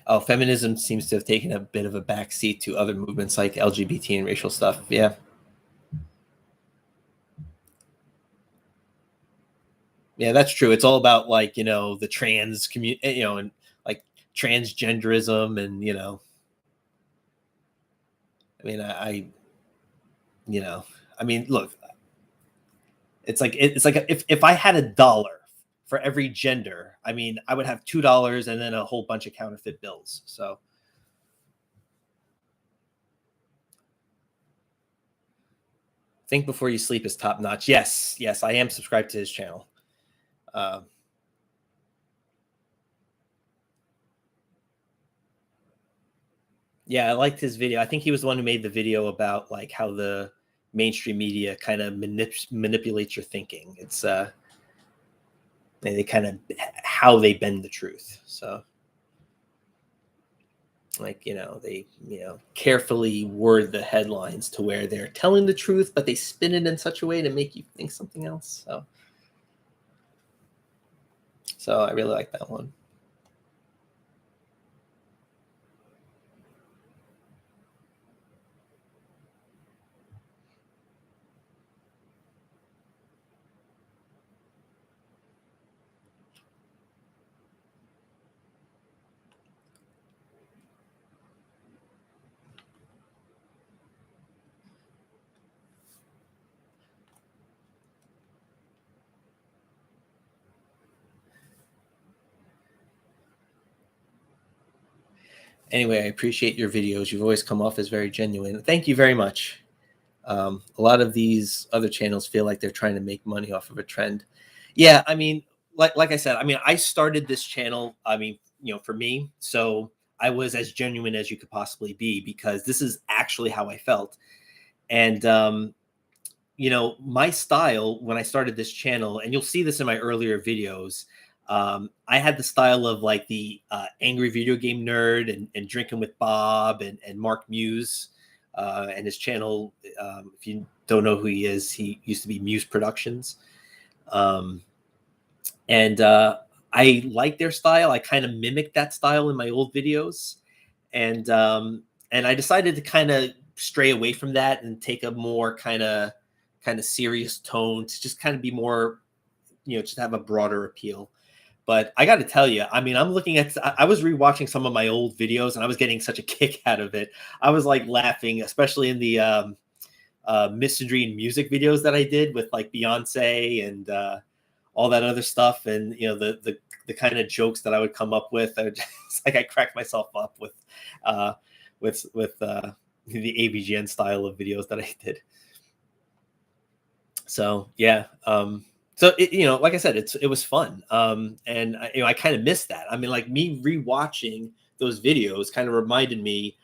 Oh, feminism seems to have taken a bit of a backseat to other movements like LGBT and racial stuff. Yeah. Yeah, that's true. It's all about, like, the trans community, and like transgenderism, and I mean, you know, I mean, look, it's like if I had $1 for every gender, I mean, I would have $2 and then a whole bunch of counterfeit bills. So Think Before You Sleep is top notch. Yes, I am subscribed to his channel. Um, yeah, I liked his video. I think he was the one who made the video about like how the mainstream media kind of manipulates your thinking. It's they kind of how they bend the truth. So like, they, carefully word the headlines to where they're telling the truth, but they spin it in such a way to make you think something else. So I really like that one. Anyway, I appreciate your videos. You've always come off as very genuine. Thank you very much. A lot of these other channels feel like they're trying to make money off of a trend. Yeah, I mean, like I said, I mean, I started this channel, I mean, for me, so I was as genuine as you could possibly be, because this is actually how I felt. And my style when I started this channel, and you'll see this in my earlier videos, I had the style of like the angry video game nerd, and drinking with Bob, and Mark Muse, and his channel. If you don't know who he is, he used to be Muse Productions. Um, and I like their style. I kind of mimicked that style in my old videos. And I decided to kind of stray away from that and take a more kind of serious tone, to just kind of be more, just have a broader appeal. But I got to tell you, I mean, I was rewatching some of my old videos, and I was getting such a kick out of it. I was like laughing, especially in the mystery and music videos that I did with like Beyonce, and all that other stuff. And, the kind of jokes that I would come up with. I cracked myself up with the AVGN style of videos that I did. So yeah, so like I said, it was fun, and I kind of missed that. I mean, like, me rewatching those videos kind of reminded me,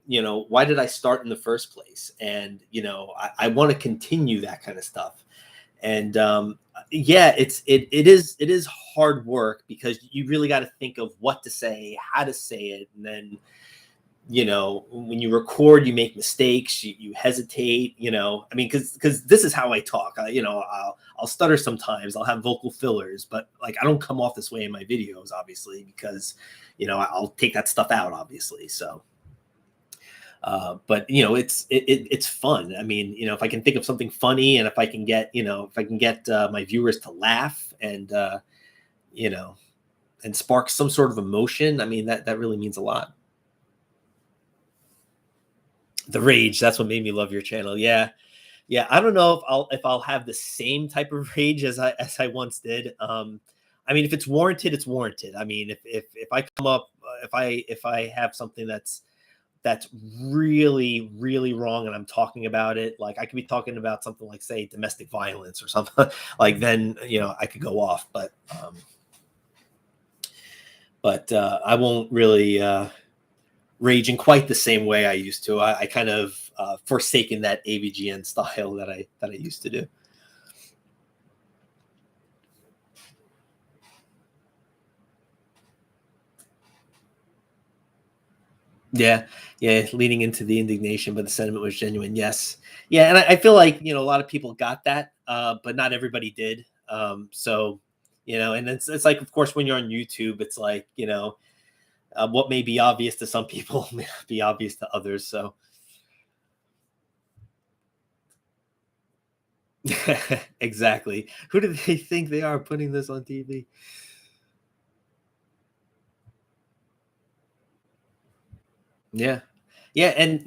why did I start in the first place? And I want to continue that kind of stuff. And yeah, it is hard work, because you really got to think of what to say, how to say it, and then when you record, you make mistakes, you hesitate, I mean, because this is how I talk. I'll stutter sometimes, I'll have vocal fillers, but like, I don't come off this way in my videos, obviously, because I'll take that stuff out, obviously. So but it's fun. I mean, if I can think of something funny, and if I can get my viewers to laugh, and and spark some sort of emotion, I mean, that really means a lot. The rage, that's what made me love your channel. Yeah. Yeah, I don't know if I'll have the same type of rage as I once did. I mean, if it's warranted, it's warranted. I mean, if I come up, if I have something that's really, really wrong, and I'm talking about it, like, I could be talking about something like, say, domestic violence or something, like, then I could go off. But I won't really rage in quite the same way I used to. I kind of forsaken that AVGN style that I used to do. Yeah, yeah, leading into the indignation, but the sentiment was genuine. Yes, yeah, and I feel like a lot of people got that, but not everybody did. So and it's like, of course, when you're on YouTube, it's like what may be obvious to some people may not be obvious to others. So exactly, who do they think they are putting this on TV? Yeah. Yeah, and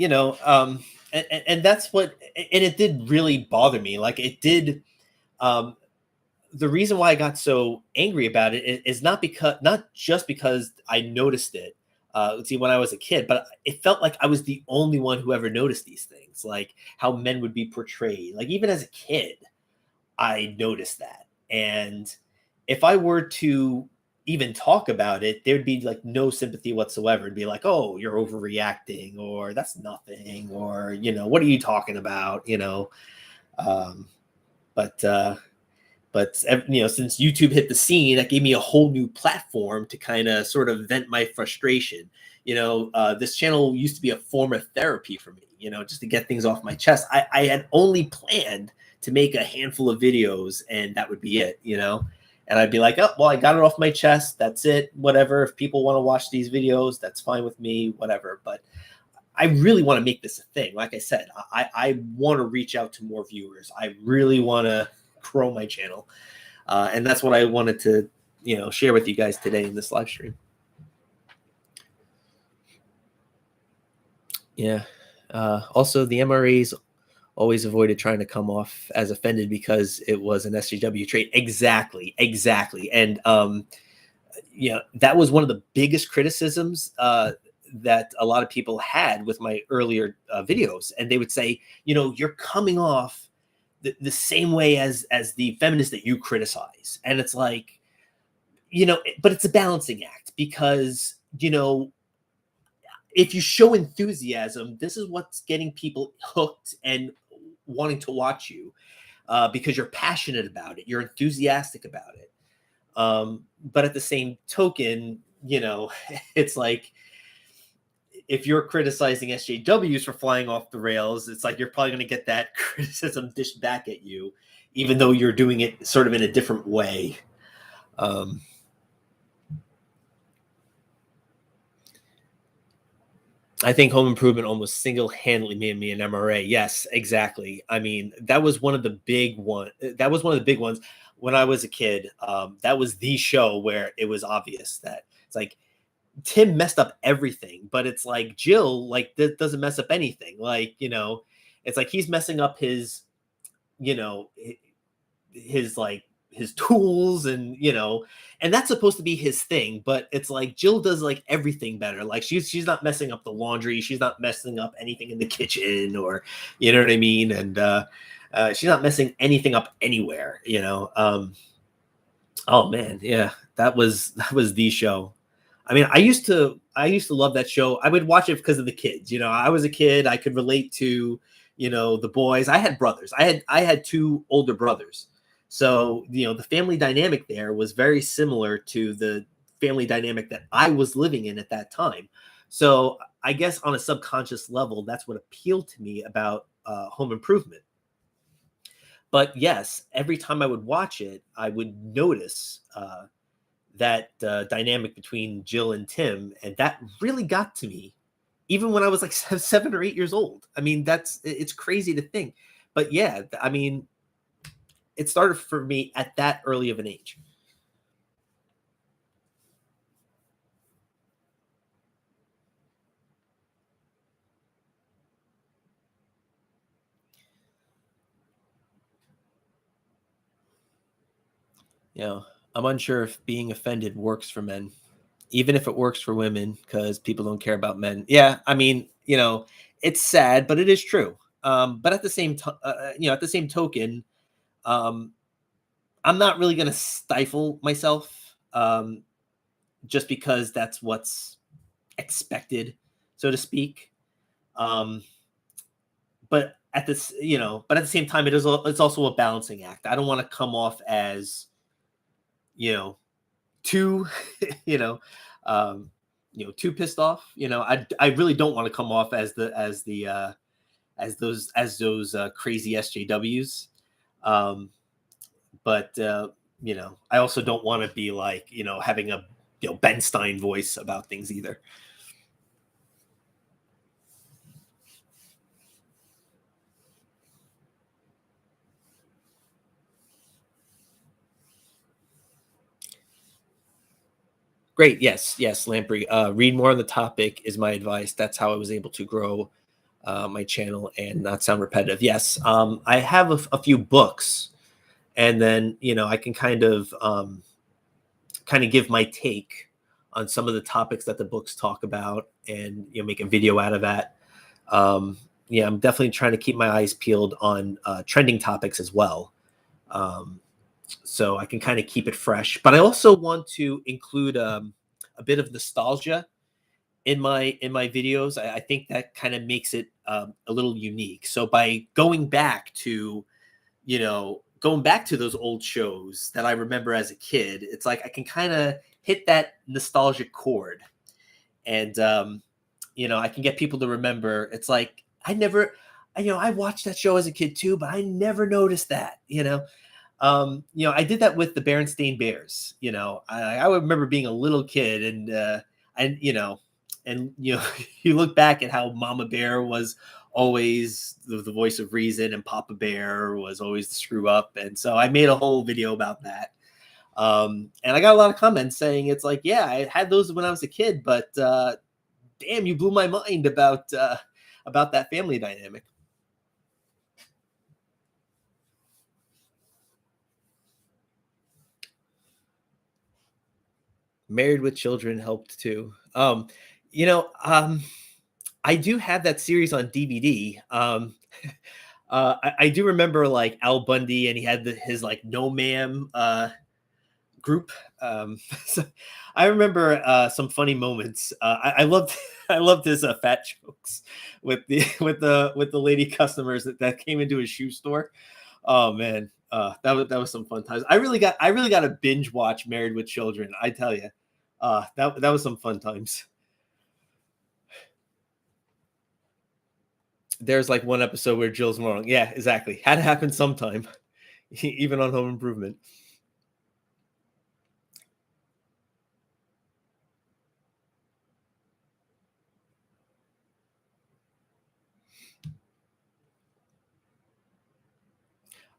and that's what, and it did really bother me. Like, it did. um the reason why I got so angry about it is not just because I noticed it, see, when I was a kid, but it felt like I was the only one who ever noticed these things, like how men would be portrayed. Like, even as a kid, I noticed that. And if I were to even talk about it, there'd be like no sympathy whatsoever. It'd be like, oh, you're overreacting, or that's nothing, or, what are you talking about? Um, but, But since YouTube hit the scene, that gave me a whole new platform to kind of sort of vent my frustration. This channel used to be a form of therapy for me, just to get things off my chest. I had only planned to make a handful of videos and that would be it, and I'd be like, oh, well, I got it off my chest. That's it. Whatever. If people want to watch these videos, that's fine with me, whatever. But I really want to make this a thing. Like I said, I want to reach out to more viewers. I really want to grow my channel. And that's what I wanted to, share with you guys today in this live stream. Yeah. Also, the MRAs always avoided trying to come off as offended because it was an SJW trait. Exactly. And, that was one of the biggest criticisms that a lot of people had with my earlier videos. And they would say, you're coming off the same way as the feminists that you criticize. And it's like, but it's a balancing act because, if you show enthusiasm, this is what's getting people hooked and wanting to watch you because you're passionate about it. You're enthusiastic about it. But at the same token, it's like, if you're criticizing SJWs for flying off the rails, it's like you're probably going to get that criticism dished back at you, even though you're doing it sort of in a different way. I think home improvement almost single-handedly made me an MRA. Yes, exactly. I mean, that was one of the big ones. That was one of the big ones when I was a kid. That was the show where it was obvious that it's like, Tim messed up everything, but it's like Jill, like, doesn't mess up anything. Like, it's like he's messing up his, his tools and, and that's supposed to be his thing. But it's like Jill does like everything better. Like she's not messing up the laundry. She's not messing up anything in the kitchen or, you know what I mean? And she's not messing anything up anywhere, oh man. Yeah. That was the show. I mean, I used to love that show. I would watch it because of the kids. I was a kid. I could relate to, the boys. I had brothers. I had two older brothers. So, the family dynamic there was very similar to the family dynamic that I was living in at that time. So I guess on a subconscious level, that's what appealed to me about home improvement. But yes, every time I would watch it, I would notice that dynamic between Jill and Tim, and that really got to me even when I was like 7 or 8 years old. I mean, it's crazy to think, but yeah, I mean, it started for me at that early of an age. I'm unsure if being offended works for men, even if it works for women, because people don't care about men. Yeah, I mean, it's sad, but it is true. But at the same time, at the same token, I'm not really going to stifle myself just because that's what's expected, so to speak. But at this, but at the same time, it's also a balancing act. I don't want to come off as, too, too pissed off. I really don't want to come off as those crazy SJWs. But I also don't want to be like, having a Ben Stein voice about things either. Great. Yes, Lamprey. Read more on the topic is my advice. That's how I was able to grow my channel and not sound repetitive. Yes, I have a few books, and then I can kind of give my take on some of the topics that the books talk about, and make a video out of that. Yeah, I'm definitely trying to keep my eyes peeled on trending topics as well. So I can kind of keep it fresh. But I also want to include a bit of nostalgia in my videos. I think that kind of makes it a little unique. So by going back to going back to those old shows that I remember as a kid, it's like I can kind of hit that nostalgic chord, and I can get people to remember. It's like I watched that show as a kid too, but I never noticed that. I did that with the Berenstain Bears. I remember being a little kid, and you look back at how Mama Bear was always the voice of reason, and Papa Bear was always the screw up, and so I made a whole video about that. And I got a lot of comments saying it's like, yeah, I had those when I was a kid, but damn, you blew my mind about that family dynamic. Married with Children helped too. I do have that series on DVD. I do remember like Al Bundy, and he had his like No Ma'am group. So I remember some funny moments. I loved I loved his fat jokes with the lady customers that came into his shoe store. Oh man, that was some fun times. I really got to binge watch Married with Children. I tell you, that was some fun times. There's like one episode where Jill's wrong. Yeah, exactly. Had to happen sometime, even on Home Improvement.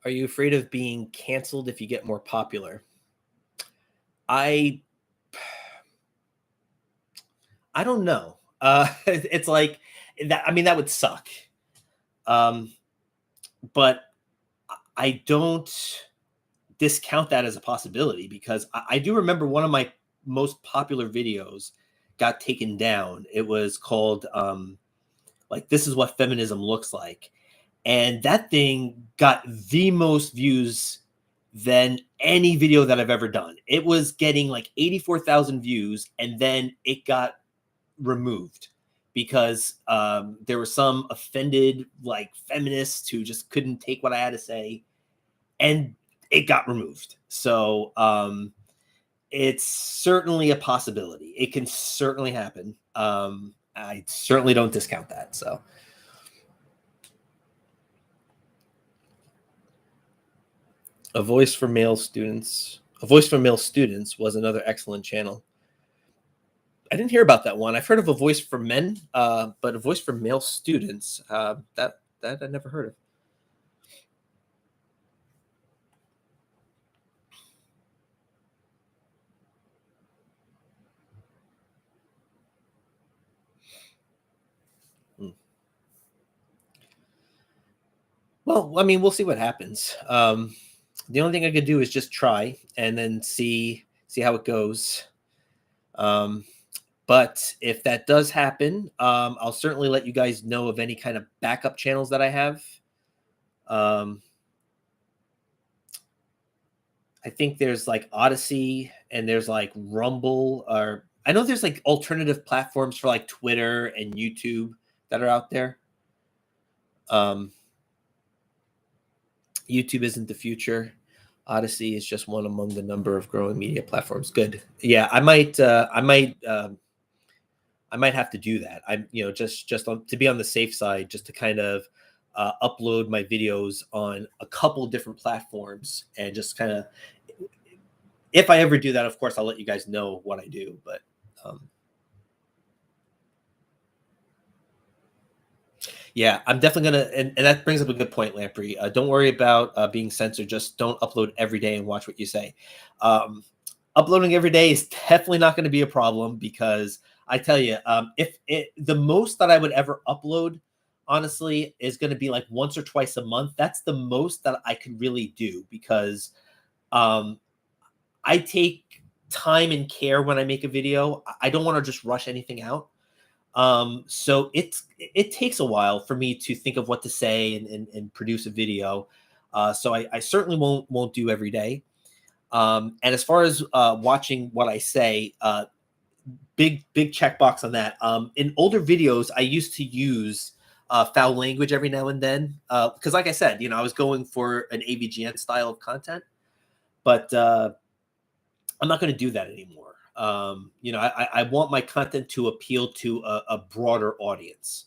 Are you afraid of being canceled if you get more popular? I don't know. It's like that. I mean, that would suck. But I don't discount that as a possibility, because I do remember one of my most popular videos got taken down. It was called like, "This is what feminism looks like." And that thing got the most views than any video that I've ever done. It was getting like 84,000 views, and then it got removed because there were some offended like feminists who just couldn't take what I had to say, and it got removed. So it's certainly a possibility. It can certainly happen. I certainly don't discount that. So. A Voice for Male Students. A Voice for Male Students was another excellent channel. I didn't hear about that one. I've heard of A Voice for Men, but A Voice for Male Students, that I never heard of. Well, I mean, we'll see what happens. The only thing I could do is just try and then see how it goes. But if that does happen, I'll certainly let you guys know of any kind of backup channels that I have. I think there's like Odyssey, and there's like Rumble, or I know there's like alternative platforms for like Twitter and YouTube that are out there. YouTube isn't the future. Odyssey is just one among the number of growing media platforms. Good. Yeah, I might have to do that. I'm, just to be on the safe side, just to kind of upload my videos on a couple of different platforms, and just kind of, if I ever do that, of course, I'll let you guys know what I do. But yeah, I'm definitely gonna, and that brings up a good point, Lamprey. Don't worry about being censored. Just don't upload every day and watch what you say. Uploading every day is definitely not going to be a problem, because I tell you, if the most that I would ever upload, honestly, is going to be like once or twice a month. That's the most that I could really do, because I take time and care when I make a video. I don't want to just rush anything out. So it takes a while for me to think of what to say and produce a video. So I certainly won't do every day. And as far as watching what I say, big checkbox on that. In older videos, I used to use foul language every now and then. Because like I said, I was going for an AVGN style of content, but I'm not going to do that anymore. I want my content to appeal to a broader audience,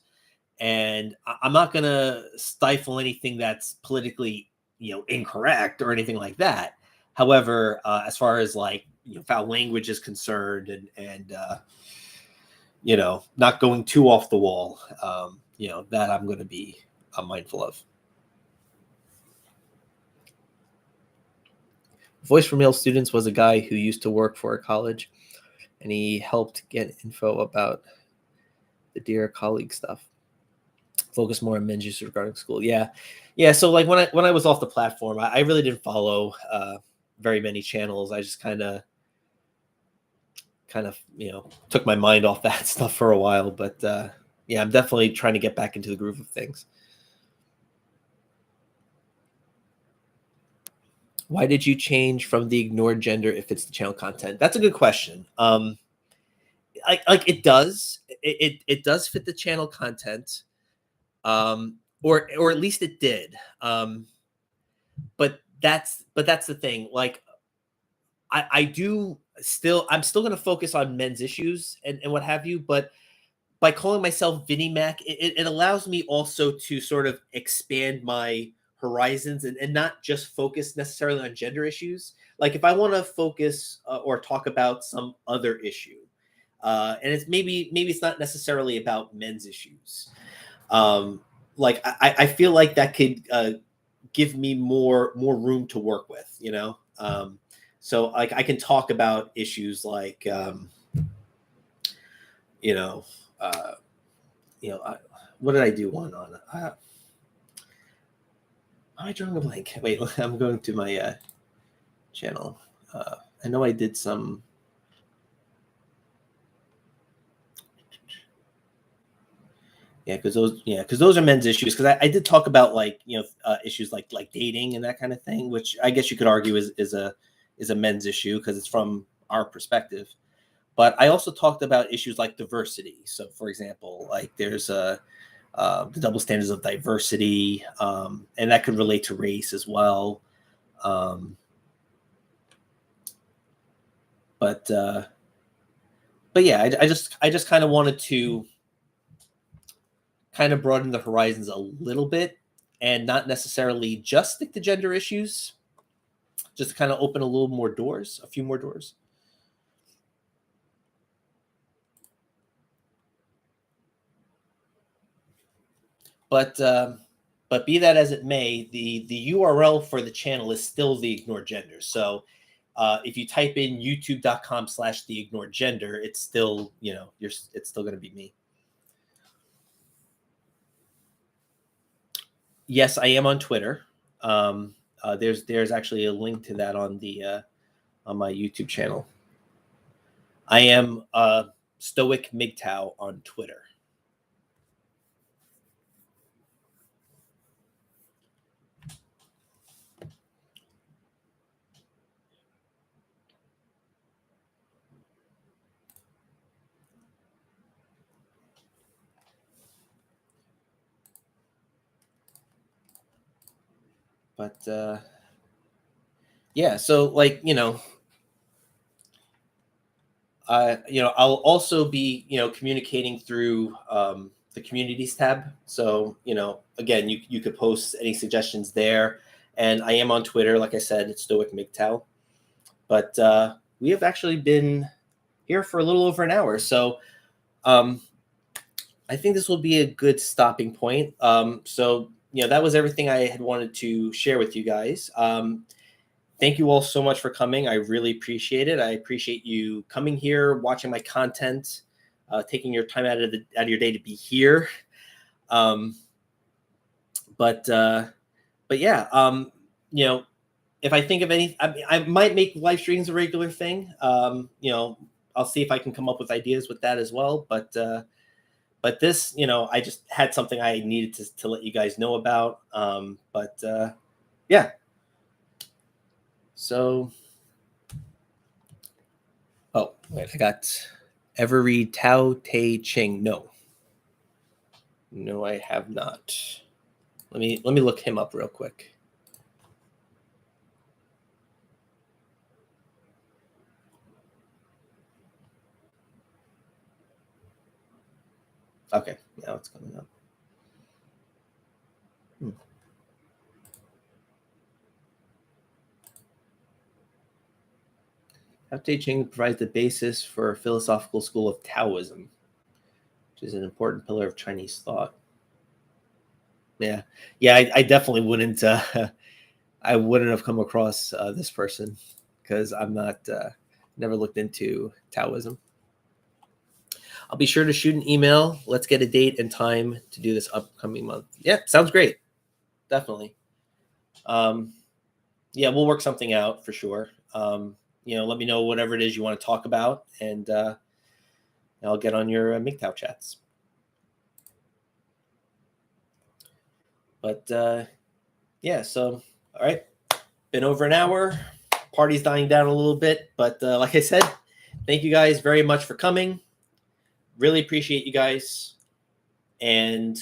and I'm not going to stifle anything that's politically, incorrect or anything like that. However, as far as like foul language is concerned, and not going too off the wall, that I'm going to be mindful of. Voice for Male Students was a guy who used to work for a college, and he helped get info about the Dear Colleague stuff. Focus more on men's use regarding school. Yeah. So like when I was off the platform, I really didn't follow very many channels. I just kind of took my mind off that stuff for a while. But I'm definitely trying to get back into the groove of things. Why did you change from the ignored gender if it's the channel content? That's a good question. Like it does. It does fit the channel content. Or at least it did. But that's the thing. Like I'm still going to focus on men's issues and what have you. But by calling myself Vinny Mac, it allows me also to sort of expand my horizons and not just focus necessarily on gender issues. Like if I want to focus or talk about some other issue, and it's maybe it's not necessarily about men's issues. Like I feel like that could give me more room to work with, so like I can talk about issues like what did I do one on? I drawing a blank. Wait, I'm going to my channel. I know I did some. Yeah, because those are men's issues. Because I did talk about like issues like dating and that kind of thing, which I guess you could argue is a men's issue because it's from our perspective. But I also talked about issues like diversity. So, for example, like there's the double standards of diversity, and that could relate to race as well. But yeah, I just kind of wanted to kind of broaden the horizons a little bit and not necessarily just stick to gender issues, just to kind of open a few more doors. But be that as it may, the URL for the channel is still the ignored gender. So if you type in youtube.com/the ignored gender, it's still, it's still going to be me. Yes, I am on Twitter. There's actually a link to that on my YouTube channel. I am Stoic MGTOW on Twitter. But yeah, so like I'll also be communicating through the communities tab. So again, you could post any suggestions there, and I am on Twitter. Like I said, it's Stoic MGTOW. But we have actually been here for a little over an hour, so I think this will be a good stopping point. So that was everything I had wanted to share with you guys. Thank you all so much for coming. I really appreciate it. I appreciate you coming here, watching my content, taking your time out of your day to be here. But yeah, if I think of any, I might make live streams a regular thing. I'll see if I can come up with ideas with that as well. But this, I just had something I needed to let you guys know about. Yeah. So, oh, wait, I got ever read Tao Te Ching? No. No, I have not. Let me look him up real quick. Okay, now it's coming up. Tao Te Ching provides the basis for a philosophical school of Taoism, which is an important pillar of Chinese thought. Yeah, yeah, I definitely wouldn't. I wouldn't have come across this person because I'm not. Never looked into Taoism. I'll be sure to shoot an email. Let's get a date and time to do this upcoming month. Yeah, sounds great. Definitely. Um, yeah, we'll work something out for sure. Let me know whatever it is you want to talk about, and I'll get on your MGTOW chats. But yeah, so all right, been over an hour. Party's dying down a little bit, but like I said, thank you guys very much for coming. Really appreciate you guys, and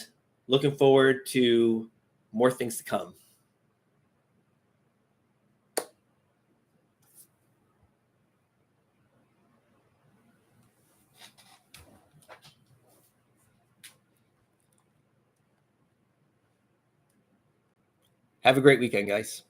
looking forward to more things to come. Have a great weekend, guys.